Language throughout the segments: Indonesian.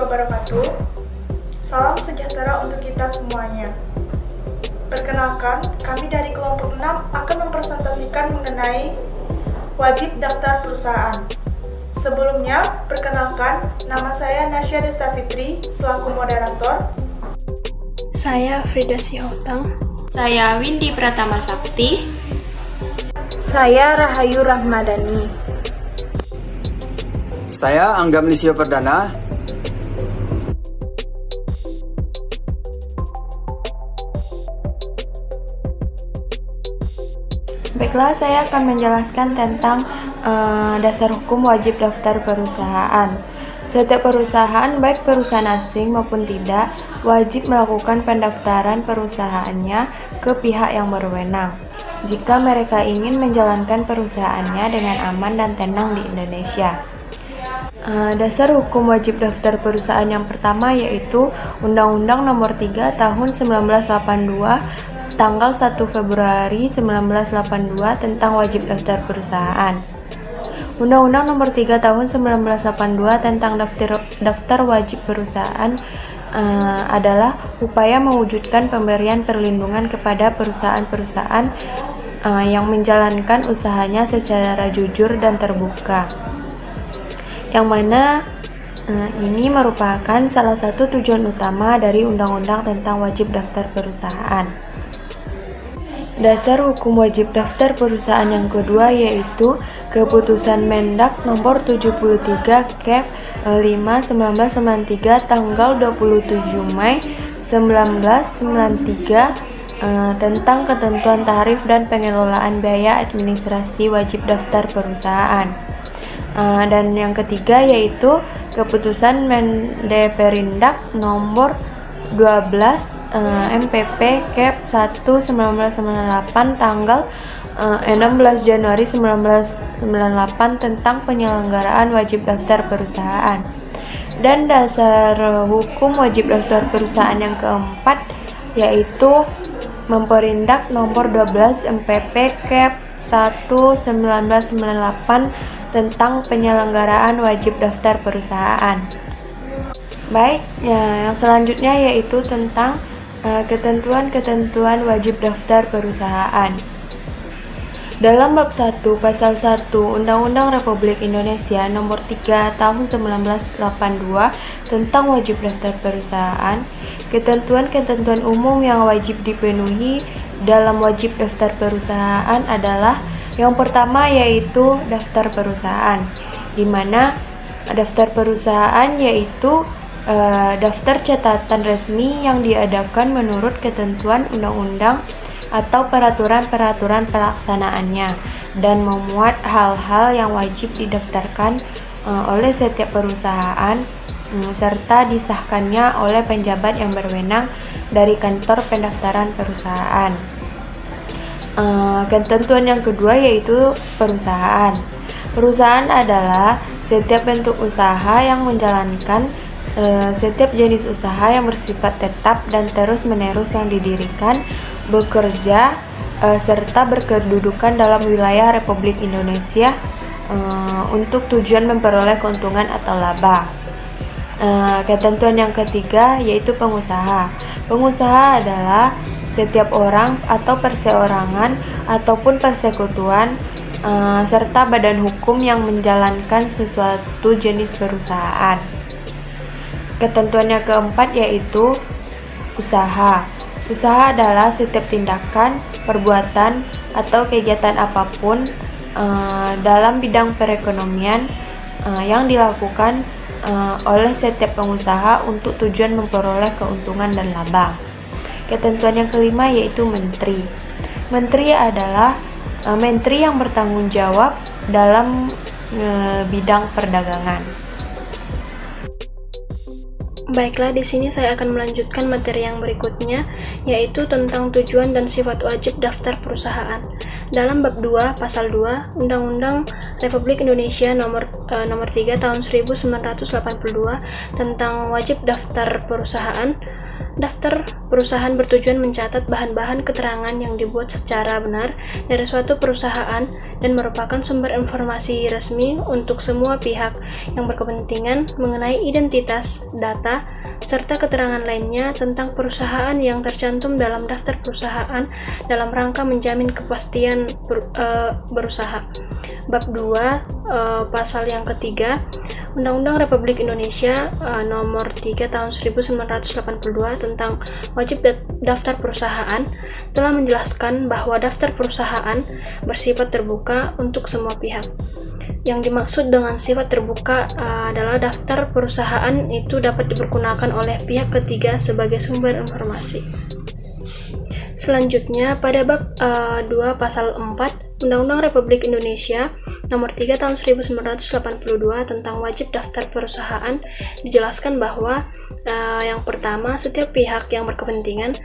wabarakatuh. Salam sejahtera untuk kita semuanya. Perkenalkan, kami dari kelompok 6 akan mempresentasikan mengenai wajib daftar perusahaan. Sebelumnya, perkenalkan, nama saya Nasya Desta Fitri selaku moderator. Saya Frida Sihotang. Saya Windy Pratama Sakti. Saya Rahayu Rahmadani. Saya Anggam Lisio Perdana. Baiklah, saya akan menjelaskan tentang dasar hukum wajib daftar perusahaan. Setiap perusahaan, baik perusahaan asing maupun tidak, wajib melakukan pendaftaran perusahaannya ke pihak yang berwenang jika mereka ingin menjalankan perusahaannya dengan aman dan tenang di Indonesia. Dasar hukum wajib daftar perusahaan yang pertama yaitu Undang-Undang Nomor 3 Tahun 1982 tanggal 1 Februari 1982 tentang wajib daftar perusahaan. Undang-Undang Nomor 3 Tahun 1982 tentang daftar wajib perusahaan adalah upaya mewujudkan pemberian perlindungan kepada perusahaan-perusahaan yang menjalankan usahanya secara jujur dan terbuka. Yang mana ini merupakan salah satu tujuan utama dari Undang-Undang tentang wajib daftar perusahaan. Dasar hukum wajib daftar perusahaan yang kedua yaitu Keputusan Mendak Nomor 73 Kep 5/1993 tanggal 27 Mei 1993 tentang ketentuan tarif dan pengelolaan biaya administrasi wajib daftar perusahaan. Dan yang ketiga yaitu Keputusan Mendeperindak Nomor 12 MPP Kep 1/1998 tanggal 16 Januari 1998 tentang penyelenggaraan wajib daftar perusahaan. Dan dasar hukum wajib daftar perusahaan yang keempat yaitu Memperindak Nomor 12 MPP Kep 1/1998 tentang penyelenggaraan wajib daftar perusahaan. Baik, yang selanjutnya yaitu tentang ketentuan-ketentuan wajib daftar perusahaan. Dalam bab 1 pasal 1 Undang-Undang Republik Indonesia Nomor 3 Tahun 1982 tentang wajib daftar perusahaan, ketentuan-ketentuan umum yang wajib dipenuhi dalam wajib daftar perusahaan adalah yang pertama yaitu daftar perusahaan, di mana daftar perusahaan yaitu daftar catatan resmi yang diadakan menurut ketentuan undang-undang atau peraturan-peraturan pelaksanaannya dan memuat hal-hal yang wajib didaftarkan oleh setiap perusahaan serta disahkannya oleh penjabat yang berwenang dari kantor pendaftaran perusahaan. Ketentuan yang kedua yaitu perusahaan. Perusahaan adalah setiap bentuk usaha yang menjalankan setiap jenis usaha yang bersifat tetap dan terus-menerus yang didirikan, bekerja, serta berkedudukan dalam wilayah Republik Indonesia untuk tujuan memperoleh keuntungan atau laba. Ketentuan yang ketiga yaitu pengusaha. Pengusaha adalah setiap orang atau perseorangan ataupun persekutuan serta badan hukum yang menjalankan sesuatu jenis perusahaan. Ketentuan yang keempat yaitu usaha. Usaha adalah setiap tindakan, perbuatan, atau kegiatan apapun dalam bidang perekonomian yang dilakukan oleh setiap pengusaha untuk tujuan memperoleh keuntungan dan laba. Ketentuan yang kelima yaitu menteri. Menteri adalah menteri yang bertanggung jawab dalam bidang perdagangan. Baiklah, di sini saya akan melanjutkan materi yang berikutnya, yaitu tentang tujuan dan sifat wajib daftar perusahaan. Dalam bab 2 pasal 2 Undang-Undang Republik Indonesia Nomor 3 Tahun 1982 tentang wajib daftar perusahaan, Daftar perusahaan bertujuan mencatat bahan-bahan keterangan yang dibuat secara benar dari suatu perusahaan dan merupakan sumber informasi resmi untuk semua pihak yang berkepentingan mengenai identitas, data, serta keterangan lainnya tentang perusahaan yang tercantum dalam daftar perusahaan dalam rangka menjamin kepastian berusaha. Bab 2, pasal yang ketiga, Undang-Undang Republik Indonesia Nomor 3 Tahun 1982 tentang wajib daftar perusahaan telah menjelaskan bahwa daftar perusahaan bersifat terbuka untuk semua pihak. Yang dimaksud dengan sifat terbuka adalah daftar perusahaan itu dapat dipergunakan oleh pihak ketiga sebagai sumber informasi. Selanjutnya, pada bab 2 pasal 4 Undang-Undang Republik Indonesia Nomor 3 Tahun 1982 tentang wajib daftar perusahaan dijelaskan bahwa yang pertama, setiap pihak yang berkepentingan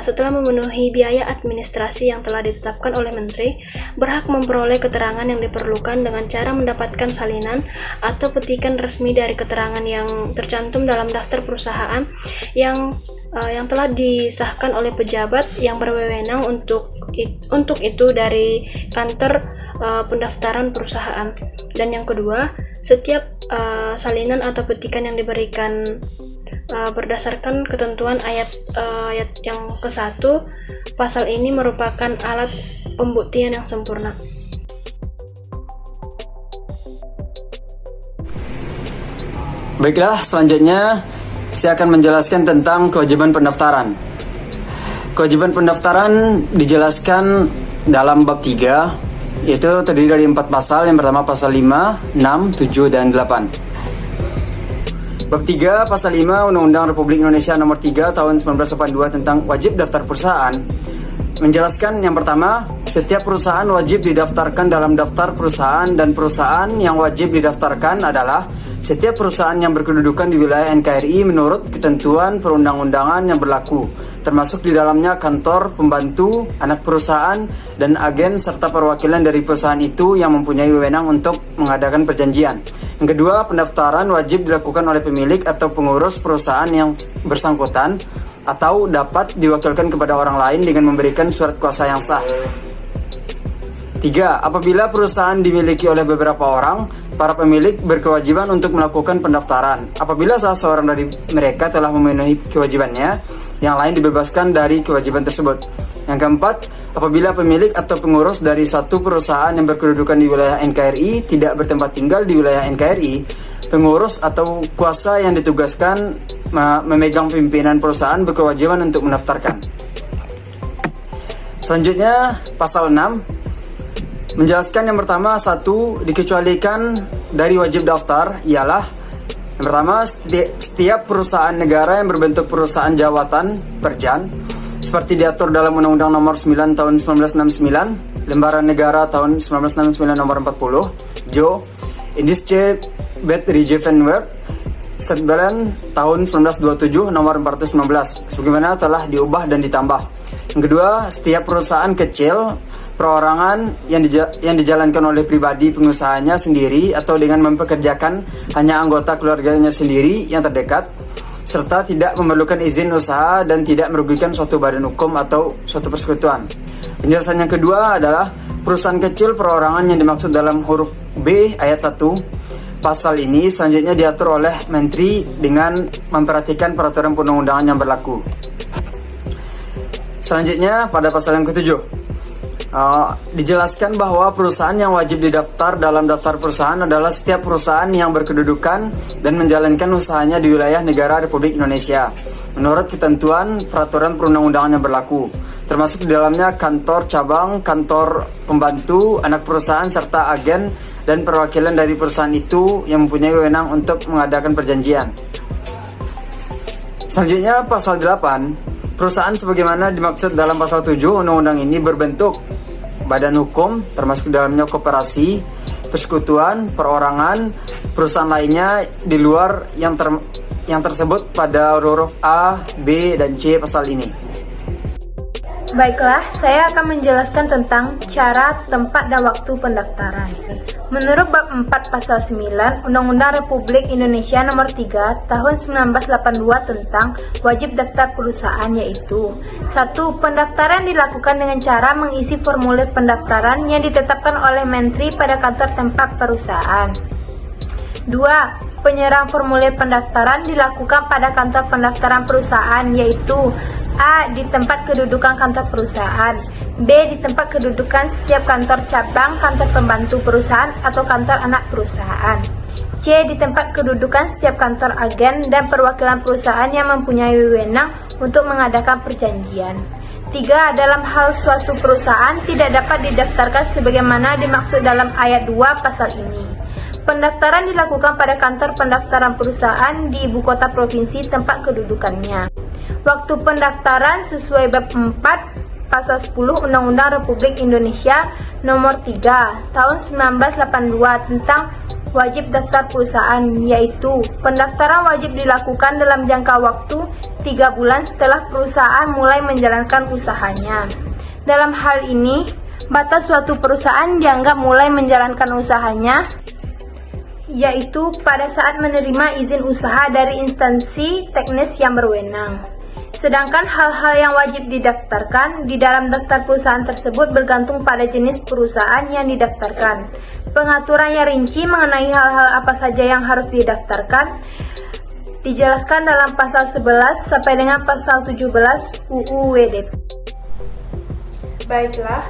setelah memenuhi biaya administrasi yang telah ditetapkan oleh Menteri berhak memperoleh keterangan yang diperlukan dengan cara mendapatkan salinan atau petikan resmi dari keterangan yang tercantum dalam daftar perusahaan yang telah disahkan oleh pejabat yang berwenang untuk itu dari kantor pendaftaran perusahaan. Dan yang kedua, setiap salinan atau petikan yang diberikan berdasarkan ketentuan ayat yang ke-1 pasal ini merupakan alat pembuktian yang sempurna. Baiklah, selanjutnya saya akan menjelaskan tentang kewajiban pendaftaran. Kewajiban pendaftaran dijelaskan dalam bab 3, yaitu terdiri dari 4 pasal. Yang pertama pasal 5, 6, 7, dan 8. Bab 3 pasal 5 Undang-Undang Republik Indonesia Nomor 3 Tahun 1982 tentang wajib daftar perusahaan menjelaskan yang pertama, setiap perusahaan wajib didaftarkan dalam daftar perusahaan, dan perusahaan yang wajib didaftarkan adalah setiap perusahaan yang berkedudukan di wilayah NKRI menurut ketentuan perundang-undangan yang berlaku, termasuk di dalamnya kantor, pembantu, anak perusahaan, dan agen serta perwakilan dari perusahaan itu yang mempunyai wewenang untuk mengadakan perjanjian. Yang kedua, pendaftaran wajib dilakukan oleh pemilik atau pengurus perusahaan yang bersangkutan atau dapat diwakilkan kepada orang lain dengan memberikan surat kuasa yang sah. 3. Apabila perusahaan dimiliki oleh beberapa orang, para pemilik berkewajiban untuk melakukan pendaftaran. Apabila salah seorang dari mereka telah memenuhi kewajibannya, yang lain dibebaskan dari kewajiban tersebut. Yang keempat, apabila pemilik atau pengurus dari satu perusahaan yang berkedudukan di wilayah NKRI tidak bertempat tinggal di wilayah NKRI, pengurus atau kuasa yang ditugaskan memegang pimpinan perusahaan berkewajiban untuk mendaftarkan. Selanjutnya, pasal 6 menjelaskan yang pertama, 1. Dikecualikan dari wajib daftar ialah yang pertama, setiap perusahaan negara yang berbentuk perusahaan jawatan perjan seperti diatur dalam Undang-Undang Nomor 9 Tahun 1969, Lembaran Negara Tahun 1969 Nomor 40, Jo, Indische Betriebsverfahren Tahun 1927 Nomor 419, sebagaimana telah diubah dan ditambah. Yang kedua, setiap perusahaan kecil perorangan yang dijalankan oleh pribadi pengusahanya sendiri atau dengan mempekerjakan hanya anggota keluarganya sendiri yang terdekat, serta tidak memerlukan izin usaha dan tidak merugikan suatu badan hukum atau suatu persekutuan. Penjelasan yang kedua adalah perusahaan kecil perorangan yang dimaksud dalam huruf B ayat 1 pasal ini selanjutnya diatur oleh Menteri dengan memperhatikan peraturan perundang-undangan yang berlaku. Selanjutnya pada pasal yang ke-7 dijelaskan bahwa perusahaan yang wajib didaftar dalam daftar perusahaan adalah setiap perusahaan yang berkedudukan dan menjalankan usahanya di wilayah negara Republik Indonesia menurut ketentuan peraturan perundang-undangan yang berlaku, termasuk di dalamnya kantor cabang, kantor pembantu, anak perusahaan, serta agen dan perwakilan dari perusahaan itu yang mempunyai wewenang untuk mengadakan perjanjian. Selanjutnya pasal 8, perusahaan sebagaimana dimaksud dalam pasal 7 undang-undang ini berbentuk badan hukum, termasuk di dalamnya koperasi, persekutuan, perorangan, perusahaan lainnya di luar yang tersebut pada huruf A, B, dan C pasal ini. Baiklah, saya akan menjelaskan tentang cara, tempat, dan waktu pendaftaran. Menurut bab 4 pasal 9 Undang-Undang Republik Indonesia Nomor 3 Tahun 1982 tentang wajib daftar perusahaan yaitu 1. Pendaftaran dilakukan dengan cara mengisi formulir pendaftaran yang ditetapkan oleh Menteri pada kantor tempat perusahaan. 2. Penyerahan formulir pendaftaran dilakukan pada kantor pendaftaran perusahaan yaitu A. Di tempat kedudukan kantor perusahaan, B. Di tempat kedudukan setiap kantor cabang, kantor pembantu perusahaan atau kantor anak perusahaan, C. Di tempat kedudukan setiap kantor agen dan perwakilan perusahaan yang mempunyai wewenang untuk mengadakan perjanjian. 3. Dalam hal suatu perusahaan tidak dapat didaftarkan sebagaimana dimaksud dalam ayat 2 pasal ini. Pendaftaran dilakukan pada kantor pendaftaran perusahaan di ibu kota provinsi tempat kedudukannya. Waktu pendaftaran sesuai bab 4 pasal 10 Undang-Undang Republik Indonesia Nomor 3 Tahun 1982 tentang wajib daftar perusahaan yaitu pendaftaran wajib dilakukan dalam jangka waktu 3 bulan setelah perusahaan mulai menjalankan usahanya. Dalam hal ini, batas suatu perusahaan dianggap mulai menjalankan usahanya yaitu pada saat menerima izin usaha dari instansi teknis yang berwenang. Sedangkan hal-hal yang wajib didaftarkan di dalam daftar perusahaan tersebut bergantung pada jenis perusahaan yang didaftarkan. Pengaturan yang rinci mengenai hal-hal apa saja yang harus didaftarkan dijelaskan dalam pasal 11 sampai dengan pasal 17 UU WDP. Baiklah,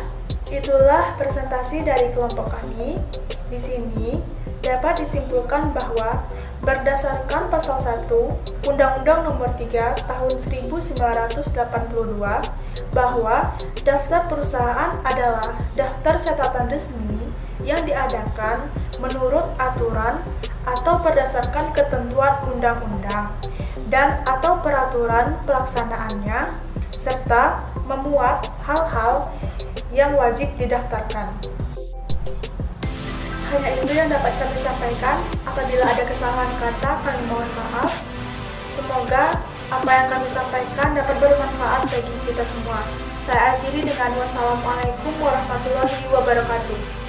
itulah presentasi dari kelompok kami. Di sini dapat disimpulkan bahwa berdasarkan pasal 1 Undang-Undang Nomor 3 Tahun 1982 bahwa daftar perusahaan adalah daftar catatan resmi yang diadakan menurut aturan atau berdasarkan ketentuan undang-undang dan atau peraturan pelaksanaannya serta memuat hal-hal yang wajib didaftarkan. Hanya itu yang dapat kami sampaikan. Apabila ada kesalahan kata, kami mohon maaf. Semoga apa yang kami sampaikan dapat bermanfaat bagi kita semua. Saya akhiri dengan wassalamualaikum warahmatullahi wabarakatuh.